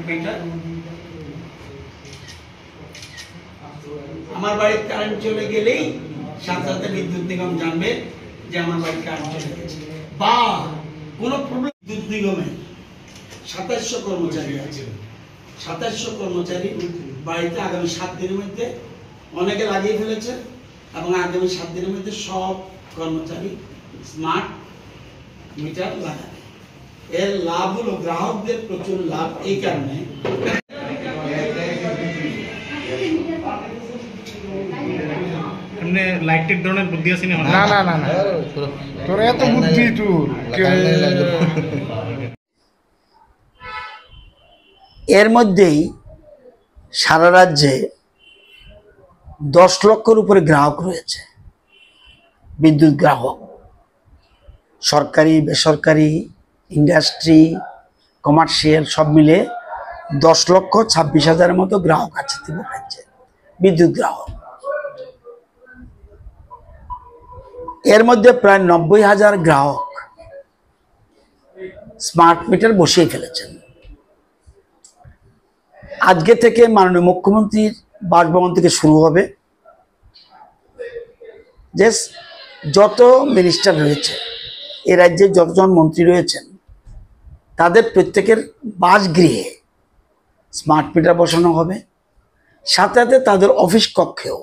Metre. আমার বাড়ির current চলে গেলেই সাথে সাথে বিদ্যুৎ নিগম জানবে যে আমার বাড়ির কারেন্ট চলে গেছে, বা কোনো প্রবলেম। বিদ্যুৎ নিগমে 2700 কর্মচারী আছে। 2700 কর্মচারী বাড়িতে আগামী 7 দিনের মধ্যে অনেকে লাগিয়ে ফেলেছে, এবং আগামী 7 দিনের মধ্যে সব কর্মচারী স্মার্ট মিটার লাগাবে। এর লাভ হলো গ্রাহকদের প্রচুর লাভ। এই কারণে লাইটের ধরনের বুদ্ধি আছে না? না না না না, তোর এত বুদ্ধি তোর। এর মধ্যেই সারা রাজ্যে 10 লক্ষের উপরে গ্রাহক রয়েছে, বিদ্যুৎ গ্রাহক। সরকারি, বেসরকারি, ইন্ডাস্ট্রি, কমার্শিয়াল সব মিলে 10,26,000-এর মতো গ্রাহক আছে ত্রিপুরা রাজ্যে, বিদ্যুৎ গ্রাহক। এর মধ্যে প্রায় 90,000 গ্রাহক স্মার্ট মিটার বসিয়ে ফেলেছেন। আজকে থেকে মাননীয় মুখ্যমন্ত্রীর বাসভবন থেকে শুরু হবে যে যত মিনিস্টার রয়েছে, এ রাজ্যে যতজন মন্ত্রী রয়েছেন, তাদের প্রত্যেকের বাসগৃহে স্মার্ট মিটার বসানো হবে। সাথে সাথে তাদের অফিস কক্ষেও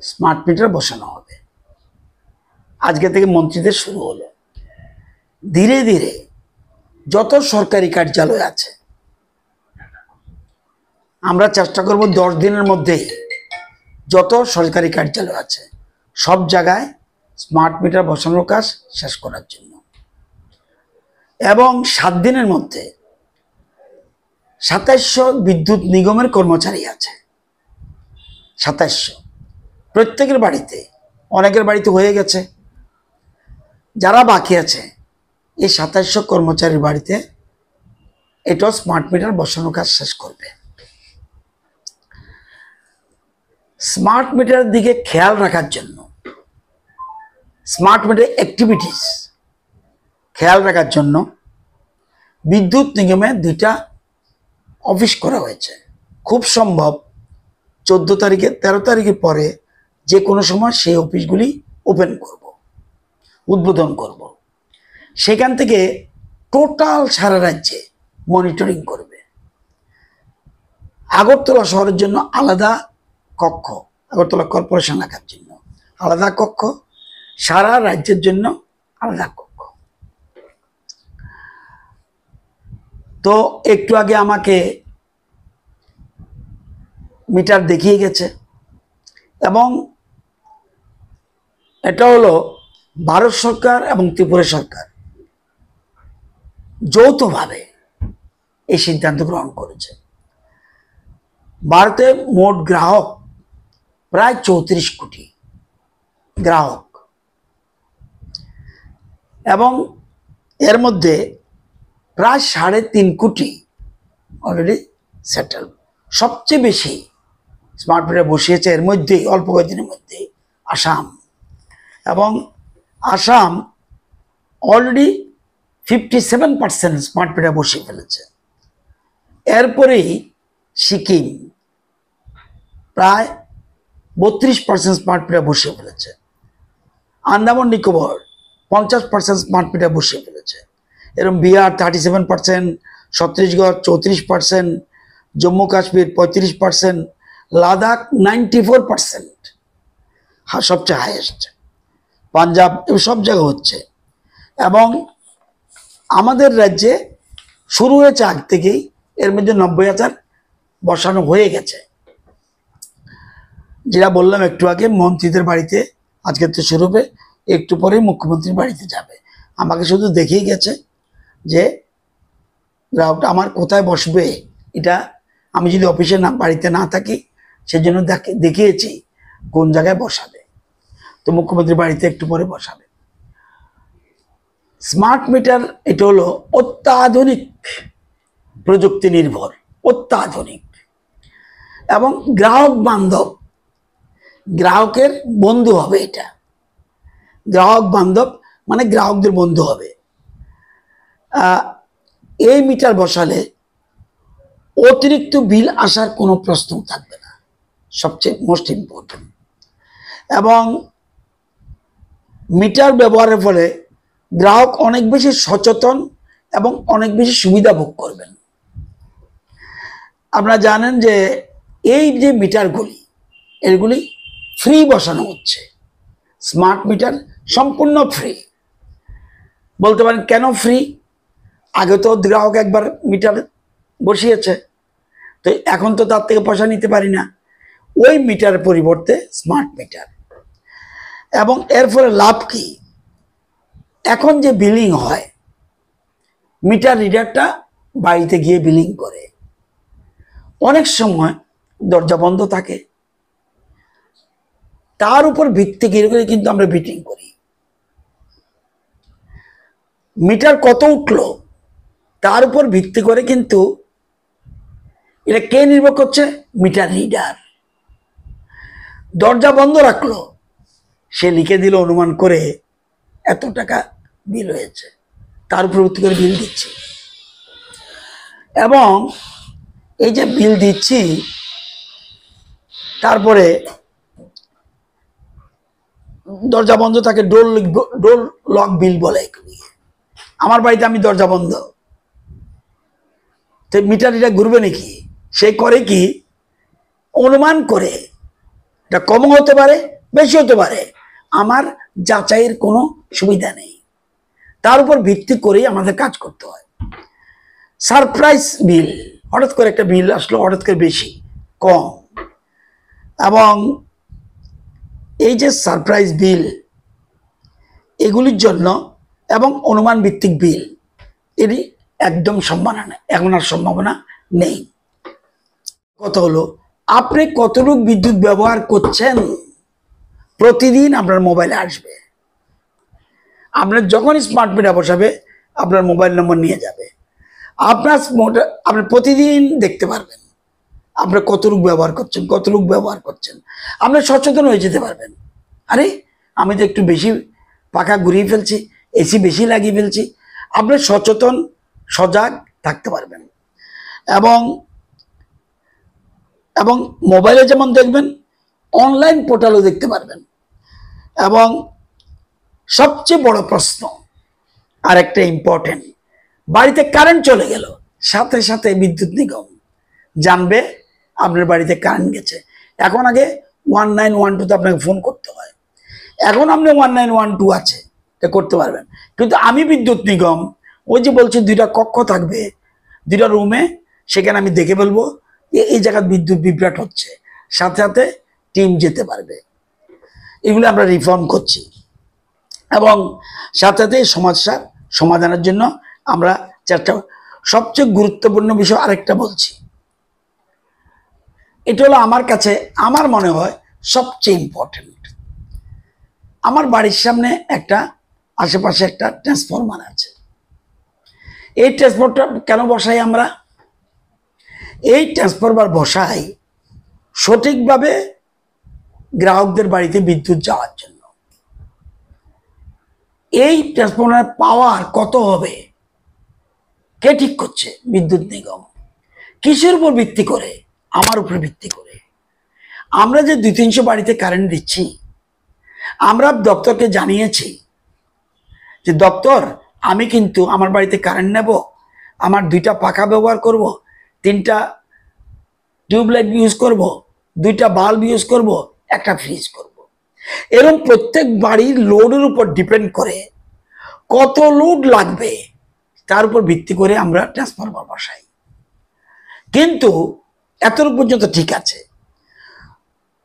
স্মার্ট মিটার বসানো হবে। আজকে থেকে মন্ত্রীদের শুরু হলো। ধীরে ধীরে যত সরকারি কার্যালয় আছে, আমরা চেষ্টা করব 10 দিনের মধ্যেই যত সরকারি কার্যালয় আছে সব জায়গায় স্মার্ট মিটার বসানোর কাজ শেষ করার জন্য, এবং 7 দিনের মধ্যে 2700 বিদ্যুৎ নিগমের কর্মচারী আছে। 2700 প্রত্যেকের বাড়িতে, অনেকের বাড়িতে হয়ে গেছে, যারা বাকি আছে এই 2700 কর্মচারীর বাড়িতে এটা স্মার্ট মিটার বসানোর কাজ শেষ করবে। স্মার্ট মিটারের দিকে খেয়াল রাখার জন্য, স্মার্ট মিটার অ্যাক্টিভিটিস খেয়াল রাখার জন্য বিদ্যুৎ নিগমে 2টা অফিস করা হয়েছে। খুব সম্ভব 14 তারিখে, 13 তারিখের পরে যে কোনো সময় সেই অফিসগুলি ওপেন করব, উদ্বোধন করব। সেখান থেকে টোটাল সারা রাজ্যে মনিটরিং করবে। আগরতলা শহরের জন্য আলাদা কক্ষ, আগরতলা কর্পোরেশন এলাকার জন্য আলাদা কক্ষ, সারা রাজ্যের জন্য আলাদা কক্ষ। তো একটু আগে আমাকে মিটার দেখিয়ে গেছে, এবং এটা হলো ভারত সরকার এবং ত্রিপুরা সরকার যৌথভাবে এই সিদ্ধান্ত গ্রহণ করেছে। ভারতে মোট গ্রাহক প্রায় 34 কোটি গ্রাহক, এবং এর মধ্যে প্রায় 3.5 কোটি অলরেডি সেটেল। সবচেয়ে বেশি স্মার্ট মিটার বসিয়েছে এর মধ্যেই অল্প কয়েকদিনের মধ্যেই আসাম, এবং আসাম অলরেডি 57% স্মার্ট মিটার বসিয়ে ফেলেছে। এরপরেই সিকিম প্রায় 32% স্মার্ট মিটার বসিয়ে ফেলেছে। আন্দামান নিকোবর 50% স্মার্ট মিটার বসিয়ে ফেলেছে। এরকম বিহার 37%, ছত্তিশগড় 34%, জম্মু কাশ্মীর 35%, লাদাখ 94%, সবচেয়ে হাইয়েস্ট, পাঞ্জাব, এসব সব জায়গা হচ্ছে। এবং আমাদের রাজ্যে শুরু হয়েছে আগ থেকেই, এর মধ্যে 90,000 বসানো হয়ে গেছে। যেটা বললাম একটু আগে, মন্ত্রীদের বাড়িতে আজকে তো শুরু হবে, একটু পরেই মুখ্যমন্ত্রীর বাড়িতে যাবে। আমাকে শুধু দেখিয়ে গেছে যে গ্রাহকটা আমার কোথায় বসবে, এটা আমি যদি অফিসে না, বাড়িতে না থাকি, সেজন্য দেখিয়েছি কোন জায়গায় বসাবে। তো মুখ্যমন্ত্রীর বাড়িতে একটু পরে বসাবে। স্মার্ট মিটার এটা হলো অত্যাধুনিক প্রযুক্তি নির্ভর, অত্যাধুনিক এবং গ্রাহক বান্ধব, গ্রাহকের বন্ধু হবে। এটা গ্রাহক বান্ধব মানে গ্রাহকদের বন্ধু হবে। এই মিটার বসালে অতিরিক্ত বিল আসার কোনো প্রশ্ন থাকবে না, সবচেয়ে মোস্ট ইম্পর্টেন্ট। এবং মিটার ব্যবহারের ফলে গ্রাহক অনেক বেশি সচেতন এবং অনেক বেশি সুবিধা ভোগ করবেন। আপনারা জানেন যে এই যে মিটারগুলি, এগুলি ফ্রি বসানো হচ্ছে। স্মার্ট মিটার সম্পূর্ণ ফ্রি। বলতে পারেন কেন ফ্রি? আগে তো গ্রাহক একবার মিটার বসিয়েছে, তো এখন তো তার থেকে পয়সা নিতে পারি না। ওই মিটার পরিবর্তে স্মার্ট মিটার। এবং এর ফলে লাভ কি? এখন যে বিলিং হয়, মিটার রিডারটা বাড়িতে গিয়ে বিলিং করে। অনেক সময় দরজা বন্ধ থাকে, তার উপর ভিত্তি করে কিন্তু আমরা বিটিং করি। মিটার কত উঠলো তার উপর ভিত্তি করে কিন্তু এটা কে নির্ভর করছে? Meter reader. দরজা বন্ধ রাখলো, সে লিখে দিল অনুমান করে এত টাকা বিল হয়েছে, তার উপর ভিত্তি করে বিল দিচ্ছি। এবং এই যে বিল দিচ্ছি, তারপরে দরজা বন্ধ থাকে, ডোর লক বিল বলে। আমার বাড়িতে আমি দরজা বন্ধ, তো মিটার এটা ঘুরবে নাকি? সে করে কি, অনুমান করে, এটা কম হতে পারে, বেশি হতে পারে, আমার যাচাইয়ের কোনো সুবিধা নেই। তার উপর ভিত্তি করেই আমাদের কাজ করতে হয়। সারপ্রাইজ বিল, হঠাৎ করে একটা বিল আসলো, হঠাৎ করে বেশি কম। এবং এই যে সারপ্রাইজ বিল, এগুলির জন্য এবং অনুমান ভিত্তিক বিল, এরই একদম সম্ভাবনা, এখন আর সম্ভাবনা নেই। কথা হলো, আপনি কতটুকু বিদ্যুৎ ব্যবহার করছেন প্রতিদিন আপনার মোবাইলে আসবে। আপনার যখন স্মার্ট মিটার বসাবে, আপনার মোবাইল নম্বর নিয়ে যাবে। আপনি প্রতিদিন দেখতে পারবেন আপনি কতটুকু ব্যবহার করছেন। আপনি সচেতন হয়ে যেতে পারবেন। আরে আমি তো একটু বেশি পাখা ঘুরিয়ে ফেলছি, এসি বেশি লাগিয়ে ফেলছি। আপনি সচেতন, সজাগ থাকতে পারবেন। এবং মোবাইলে যেমন দেখবেন, অনলাইন পোর্টালও দেখতে পারবেন। এবং সবচেয়ে বড় প্রশ্ন আর একটা ইম্পর্টেন্ট, বাড়িতে কারেন্ট চলে গেল, সাথে সাথে বিদ্যুৎ নিগম জানবে আপনার বাড়িতে কারেন্ট গেছে। এখন আগে 1912 তে আপনাকে ফোন করতে হয়, এখন আপনি 1912 আছে, এটা করতে পারবেন। কিন্তু আমি বিদ্যুৎ নিগম, ওই যে বলছি 2টা কক্ষ থাকবে, 2টা রুমে, সেখানে আমি দেখে বলবো এই জায়গায় বিদ্যুৎ বিভ্রাট হচ্ছে, সাথে সাথে টিম যেতে পারবে। এগুলো আমরা রিফর্ম করছি। এবং সাথে সাথে সমস্যার সমাধানের জন্য আমরা চেষ্টা। সবচেয়ে গুরুত্বপূর্ণ বিষয় আরেকটা বলছি, এটা হলো আমার কাছে, আমার মনে হয় সবচেয়ে ইম্পর্টেন্ট। আমার বাড়ির সামনে একটা, আশেপাশে একটা ট্রান্সফরমার আছে। এই ট্রান্সফরমারটা কেন বসাই আমরা? এই ট্রান্সফরমার বসাই সঠিকভাবে গ্রাহকদের বাড়িতে বিদ্যুৎ যাওয়ার জন্য। এই ট্রান্সফরমারের পাওয়ার কত হবে কে ঠিক করছে? বিদ্যুৎ নিগম। কিসের উপর ভিত্তি করে? আমার উপর ভিত্তি করে। আমরা যে 200-300 বাড়িতে কারেন্ট দিচ্ছি, আমরা দপ্তরকে জানিয়েছি যে দপ্তর, আমি কিন্তু আমার বাড়িতে কারেন্ট নেব, আমার 2টা পাখা ব্যবহার করব, 3টা টিউবলাইট ইউজ করব, 2টা বাল্ব ইউজ করব, একটা ফ্রিজ করব। এরকম প্রত্যেক বাড়ির লোডের উপর ডিপেন্ড করে কত লোড লাগবে, তার উপর ভিত্তি করে আমরা ট্রান্সফরমার বসাই। কিন্তু এতটুকু পর্যন্ত ঠিক আছে।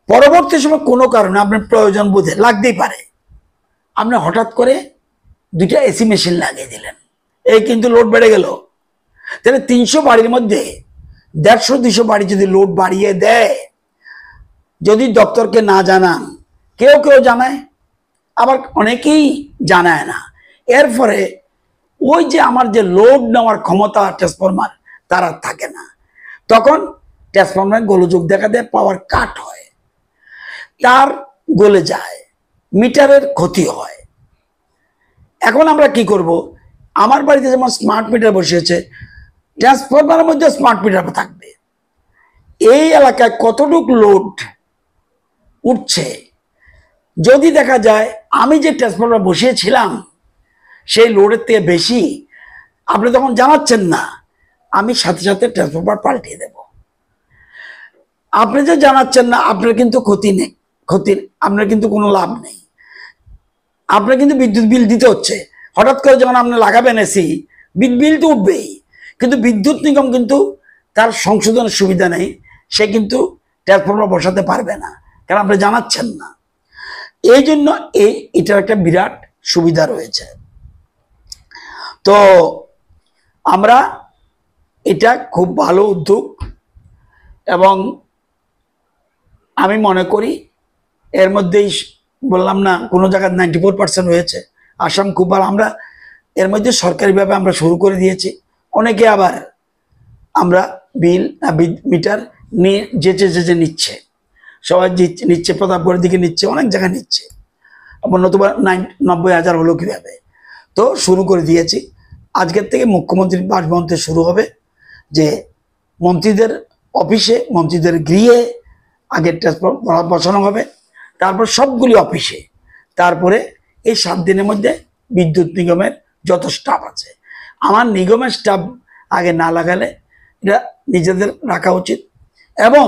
পরবর্তী সময় কোনো কারণে আপনার প্রয়োজন বোধে লাগতেই পারে, আপনি হঠাৎ করে 2টা এসি মেশিন লাগিয়ে দিলেন, এই কিন্তু লোড বেড়ে গেল। তাহলে 300 বাড়ির মধ্যে 150-200 বাড়ি যদি লোড বাড়িয়ে দেয়, যদি দপ্তরকে না জানান, কেউ জানায়, আবার অনেকেই জানায় না, এর ফলে ওই যে আমার যে লোড নেওয়ার ক্ষমতা ট্রান্সফরমার তার আর থাকে না। তখন ট্রান্সফরমার গোলযোগ দেখা দেয়, পাওয়ার কাট হয়, তার গলে যায়, মিটারের ক্ষতি হয়। এখন আমরা কি করব? আমার বাড়িতে যেমন স্মার্ট মিটার বসিয়েছে, ট্রান্সফরমারের মধ্যে স্মার্ট মিটার থাকবে। এই এলাকায় কতটুকু লোড উঠছে, যদি দেখা যায় আমি যে ট্রান্সফরমার বসিয়েছিলাম সেই লোডের থেকে বেশি, আপনি তখন জানাচ্ছেন না, আমি সাথে সাথে ট্রান্সফরমার পাল্টিয়ে দেব। আপনি যে জানাচ্ছেন না, আপনার কিন্তু ক্ষতি নেই, আপনার কিন্তু কোনো লাভ নেই, আপনার কিন্তু বিদ্যুৎ বিল দিতে হচ্ছে। হঠাৎ করে যখন আপনি লাগাবেন এসি, বিল তো উঠবেই, কিন্তু বিদ্যুৎ নিগম কিন্তু তার সংশোধনের সুবিধা নেই, সে কিন্তু ট্রান্সফরমার বসাতে পারবে না, কারণ আপনি জানাচ্ছেন না। এই জন্য এটার একটা বিরাট সুবিধা রয়েছে। তো আমরা এটা খুব ভালো উদ্যোগ, এবং আমি মনে করি এর মধ্যেই বললাম না, কোনো জায়গায় 94% হয়েছে, আসাম খুব ভালো। আমরা এর মধ্যে সরকারিভাবে আমরা শুরু করে দিয়েছি। অনেকে আবার আমরা মিটার নিয়ে যেচে নিচ্ছে, সবাই নিচ্ছে, প্রতাপগড়ের দিকে নিচ্ছে, অনেক জায়গায় নিচ্ছে, আবার নতুবা 90,000 হলো কীভাবে। তো শুরু করে দিয়েছি। আজকের থেকে মুখ্যমন্ত্রীর বাসভবন থেকে শুরু হবে, যে মন্ত্রীদের অফিসে, মন্ত্রীদের গৃহে আগে ট্রান্সফরমার বসানো হবে, তারপর সবগুলি অফিসে, তারপরে এই 7 দিনের মধ্যে বিদ্যুৎ নিগমের যত স্টাফ আছে, আমার নিগমের স্টাফ আগে না লাগালে এটা নিজেদের রাখা উচিত। এবং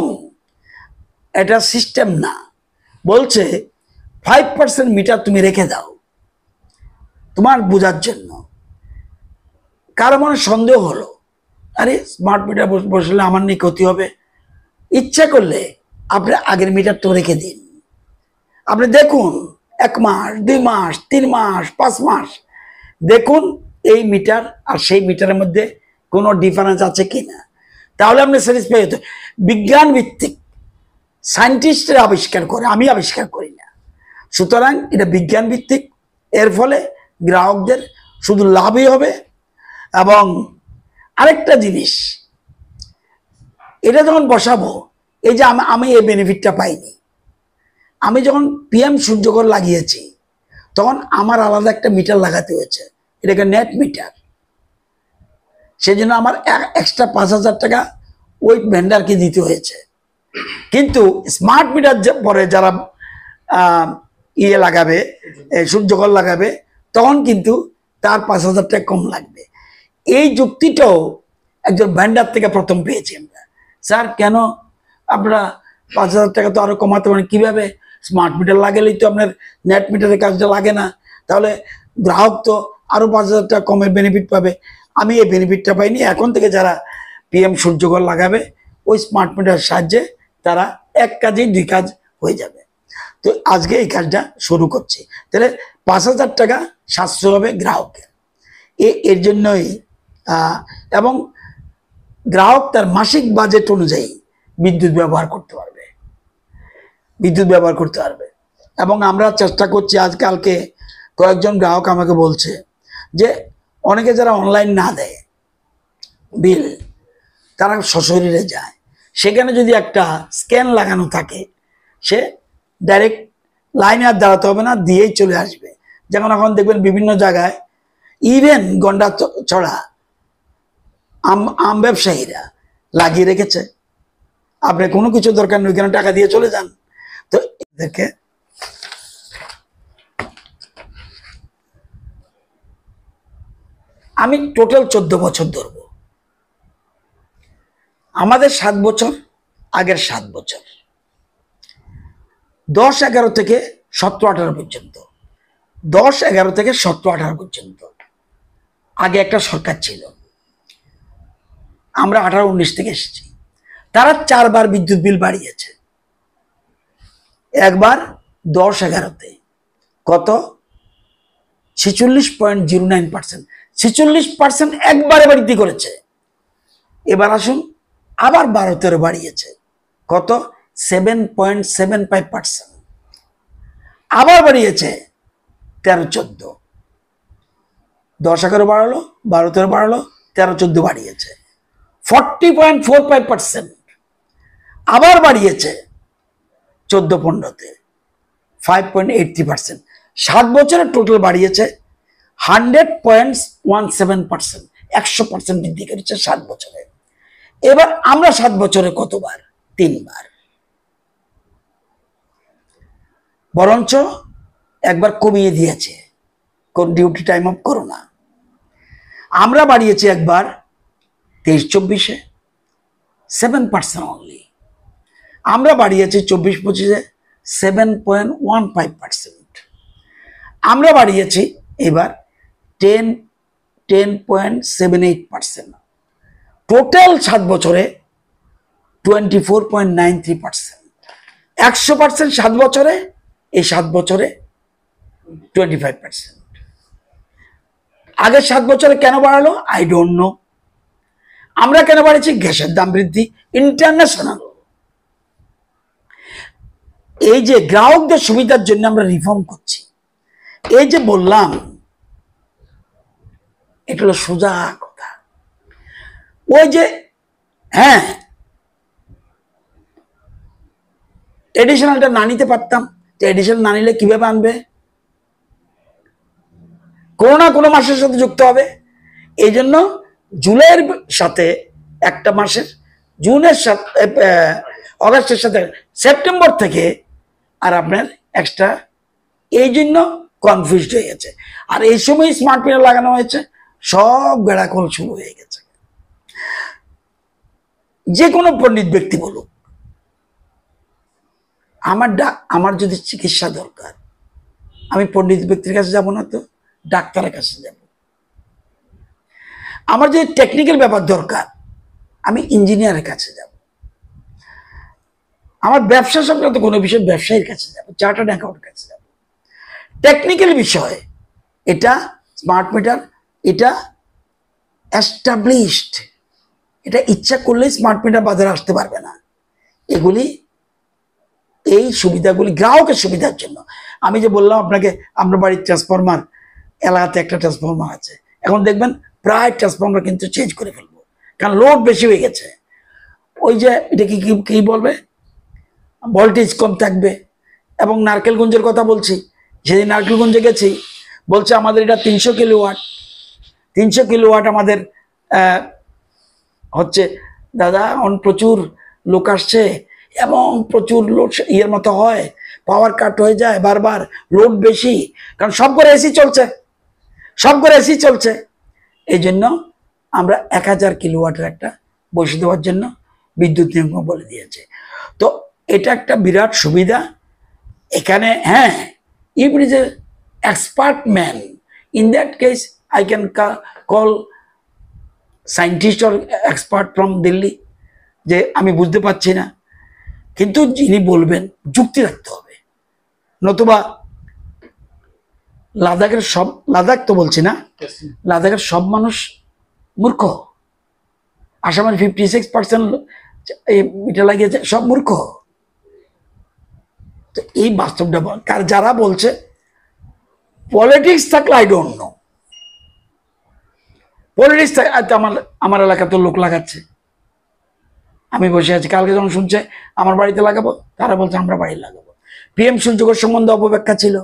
এটা সিস্টেম না, বলছে 5% মিটার তুমি রেখে দাও তোমার বোঝার জন্য। কারো মনে সন্দেহ হলো, আরে স্মার্ট মিটার বসলে আমার নিয়ে ক্ষতি হবে, ইচ্ছা করলে আপনি আগের মিটার তো রেখে দিন। আপনি দেখুন 1 মাস, 2 মাস, 3 মাস, 5 মাস দেখুন এই মিটার আর সেই মিটারের মধ্যে কোনো ডিফারেন্স আছে কিনা, তাহলে আপনি স্যাটিসফাই হতে। বিজ্ঞান ভিত্তিক, সায়েন্টিস্টরা আবিষ্কার করে, আমি আবিষ্কার করি না। সুতরাং এটা বিজ্ঞান ভিত্তিক, এর ফলে গ্রাহকদের শুধু লাভই হবে। এবং আরেকটা জিনিস, এটা যখন বসাবো, এই যে আমি এই বেনিফিটটা পাইনি, আমি যখন PM সূর্যঘর লাগিয়েছি তখন আমার আলাদা একটা মিটার লাগাতে হয়েছে, এটাকে নেট মিটার। সেই জন্য আমার এক্সট্রা 5,000 টাকা ওই ভেন্ডারকে দিতে হয়েছে। কিন্তু স্মার্ট মিটার পরে যারা লাগাবে, সূর্যঘর লাগাবে, তখন কিন্তু তার 5,000 টাকা কম লাগবে। এই যুক্তিটাও একজন ভেন্ডার থেকে প্রথম পেয়েছি আমরা। স্যার কেন আপনারা 5,000 টাকা তো আরো কমাতে পারেন, কিভাবে? স্মার্ট মিটার লাগালেই তো আপনার নেট মিটারের কাজটা লাগে না, তাহলে গ্রাহক তো আরো 5,000 টাকা কমের বেনিফিট পাবে। আমি এই বেনিফিটটা পাইনি। এখন থেকে যারা PM সূর্যঘর লাগাবে, ওই স্মার্ট মিটারের সাহায্যে তারা এক কাজেই 2 কাজ হয়ে যাবে। তো আজকে এই কাজটা শুরু করছি, তাহলে 5,000 টাকা সাশ্রয় হবে গ্রাহকের। এর জন্যই এবং গ্রাহক তার মাসিক বাজেট অনুযায়ী বিদ্যুৎ ব্যবহার করতে পারবে। এবং আমরা চেষ্টা করছি, আজকালকে কয়েকজন গ্রাহক আমাকে বলছে যে অনেকে যারা অনলাইন না দেয় বিল, তারা সশরীরে যায়, সেখানে যদি একটা স্ক্যান লাগানো থাকে, সে ডাইরেক্ট লাইনে আর দাঁড়াতে হবে না, দিয়েই চলে আসবে। যেমন এখন দেখবেন বিভিন্ন জায়গায় ইভেন গন্ডা ছড়া আম ব্যবসায়ীরা লাগিয়ে রেখেছে, আপনি কোনো কিছু দরকার নেই, ওইখানে টাকা দিয়ে চলে যান। তো এদেরকে আমি টোটাল 14 বছর ধরব। আমাদের 7 বছর, আগের 7 বছর, 10-11 থেকে 17-18 পর্যন্ত, 10-11 থেকে 17-18 পর্যন্ত আগে একটা সরকার ছিল, আমরা 18-19 থেকে এসেছি। তারা 4 বার বিদ্যুৎ বিল বাড়িয়েছে। একবার 10-11-তে কত? 46.09%, 46% একবারে বৃদ্ধি করেছে। এবার আসুন, আবার 12-13 বাড়িয়েছে, কত? 7.75%। আবার বাড়িয়েছে 13-14, 10-11 বাড়ালো, 12-13 বাড়ালো, 13-14 বাড়িয়েছে, 40.45%। আবার বাড়িয়েছে 14-15-তে 5.83%। 7 বছরে টোটাল বাড়িয়েছে 100.17%। 100% বৃদ্ধি করেছে 7 বছরে। এবার আমরা 7 বছরে কতবার? 3 বার। বরঞ্চ একবার কমিয়ে দিয়েছে ডিউটি টাইম অফ করোনা, আমরা বাড়িয়েছি একবার 23-24-এ 7% অনলি, আমরা বাড়িয়েছি 24-25-এ 7.15%, আমরা বাড়িয়েছি এবার 10.78%, টোটাল 7 বছরে 24.93%। 100% 7 বছরে, এই 7 বছরে 25%। আগের 7 বছরে কেন বাড়ালো? I don't know. আমরা কেন বাড়িয়েছি? গ্যাসের দাম বৃদ্ধি, ইন্টারন্যাশনাল। এই যে গ্রাহকদের সুবিধার জন্য আমরা রিফর্ম করছি, এই যে বললাম, এটা হলো সোজা কথা। ওই যে হ্যাঁ, এডিশনালটা না নিতে পারতাম, এডিশনাল না নিলে কিভাবে আনবে? কোনো না কোনো মাসের সাথে যুক্ত হবে। এই জন্য জুলাইয়ের সাথে একটা মাসের, জুনের সাথে, অগাস্টের সাথে সেপ্টেম্বর থেকে আর আপনার এক্সট্রা, এই জন্য কনফিউজড হয়ে গেছে। আর এই সময় স্মার্ট মিটার লাগানো হয়েছে, সব বেড়াকল শুরু হয়ে গেছে। যে কোনো পণ্ডিত ব্যক্তি বলুক, আমার যদি চিকিৎসা দরকার, আমি পণ্ডিত ব্যক্তির কাছে যাব না, তো ডাক্তারের কাছে যাব। আমার যে টেকনিক্যাল ব্যাপার দরকার, আমি ইঞ্জিনিয়ারের কাছে যাব। আমার ব্যবসা সংক্রান্ত কোনো বিষয় ব্যবসায়ীর কাছে যাব, চার্টার্ড অ্যাকাউন্টের কাছে যাব। টেকনিক্যাল বিষয়, এটা স্মার্ট মিটার, এটা এস্টাবলিশড, এটা ইচ্ছা করলে স্মার্ট মিটার বাজারে আসতে পারবে না। এগুলি, এই সুবিধাগুলি গ্রাহকের সুবিধার জন্য। আমি যে বললাম আপনাকে, আমরা বাড়ির ট্রান্সফরমার, এলাকাতে একটা ট্রান্সফরমার আছে, এখন দেখবেন প্রায় ট্রান্সফরমার কিন্তু চেঞ্জ করে ফেলবো, কারণ লোড বেশি হয়ে গেছে। ওই যে এটা কি বলবে, ভোল্টেজ কম থাকবে। এবং নারকেলগঞ্জের কথা বলছি, যেদিন নারকেলগঞ্জে গেছি, বলছে আমাদের এটা 300 কিলোওয়াট, 300 কিলোওয়াট আমাদের হচ্ছে দাদা, প্রচুর লোক আসছে এবং প্রচুর লোড ইয়ের মতো হয়, পাওয়ার কাট হয়ে যায় বারবার, লোড বেশি, কারণ সব করে এসি চলছে, সব করে এসি চলছে। এই জন্য আমরা 1000 কিলোওয়াটের একটা বসে দেওয়ার জন্য বিদ্যুৎ নিগম বলে দিয়েছে। তো এটা একটা বিরাট সুবিধা এখানে। হ্যাঁ, if it is a expert man, in that case I can call scientist or expert from Delhi, যে আমি বুঝতে পারছি না, কিন্তু যিনি বলবেন যুক্তি রাখতে হবে। নতুবা লাদাখের সব, লাদাখ তো বলছি না, লাদাখের সব মানুষ মূর্খ, আসামের 56% এটা লাগিয়েছে, সব মূর্খ। তো এই বাস্তবটা যারা বলছে, পলিটিক্স থাকলে আই ডোন্ট নো, পলিটিক্স আমার এলাকা তো লোক লাগাচ্ছে, আমি বসে আছি, কালকে যখন শুনছে আমার বাড়িতে লাগাবো, তারা বলছে আমরা বাড়ি লাগাবো। পিএম সূর্যঘর সম্বন্ধে অপব্যাখ্যা ছিল,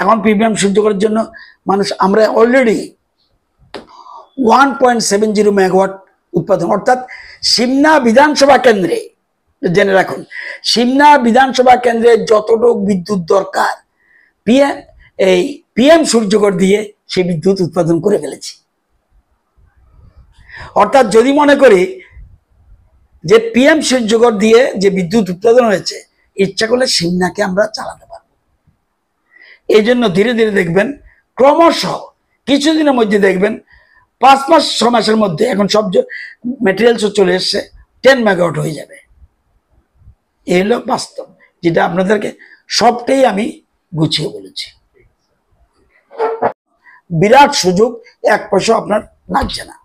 এখন পিএম সূর্যঘরের জন্য মানুষ, আমরা অলরেডি 1.70 মেগাওয়াট উৎপাদন, অর্থাৎ সিমনা বিধানসভা কেন্দ্রে, জেনে রাখুন, সিমনা বিধানসভা কেন্দ্রে যতটুকু বিদ্যুৎ দরকার, পিএম সূর্যঘর দিয়ে সেই বিদ্যুৎ উৎপাদন করে ফেলেছি। অর্থাৎ যদি মনে করি যে পিএম সূর্যঘর দিয়ে যে বিদ্যুৎ উৎপাদন হয়েছে, ইচ্ছা করলে সিমনাকে আমরা চালাতে পারবো। এই জন্য ধীরে ধীরে দেখবেন, ক্রমশ কিছুদিনের মধ্যে দেখবেন 5 মাস 6 মাসের মধ্যে, এখন সব ম্যাটেরিয়ালসও চলে এসছে, 10 মেগাওয়াট হয়ে যাবে। এই হলো বাস্তব, যেটা আপনাদেরকে সবটাই আমি গুছিয়ে বলেছি। বিরাট সুযোগ, 1 পয়সা আপনার লাগছে না।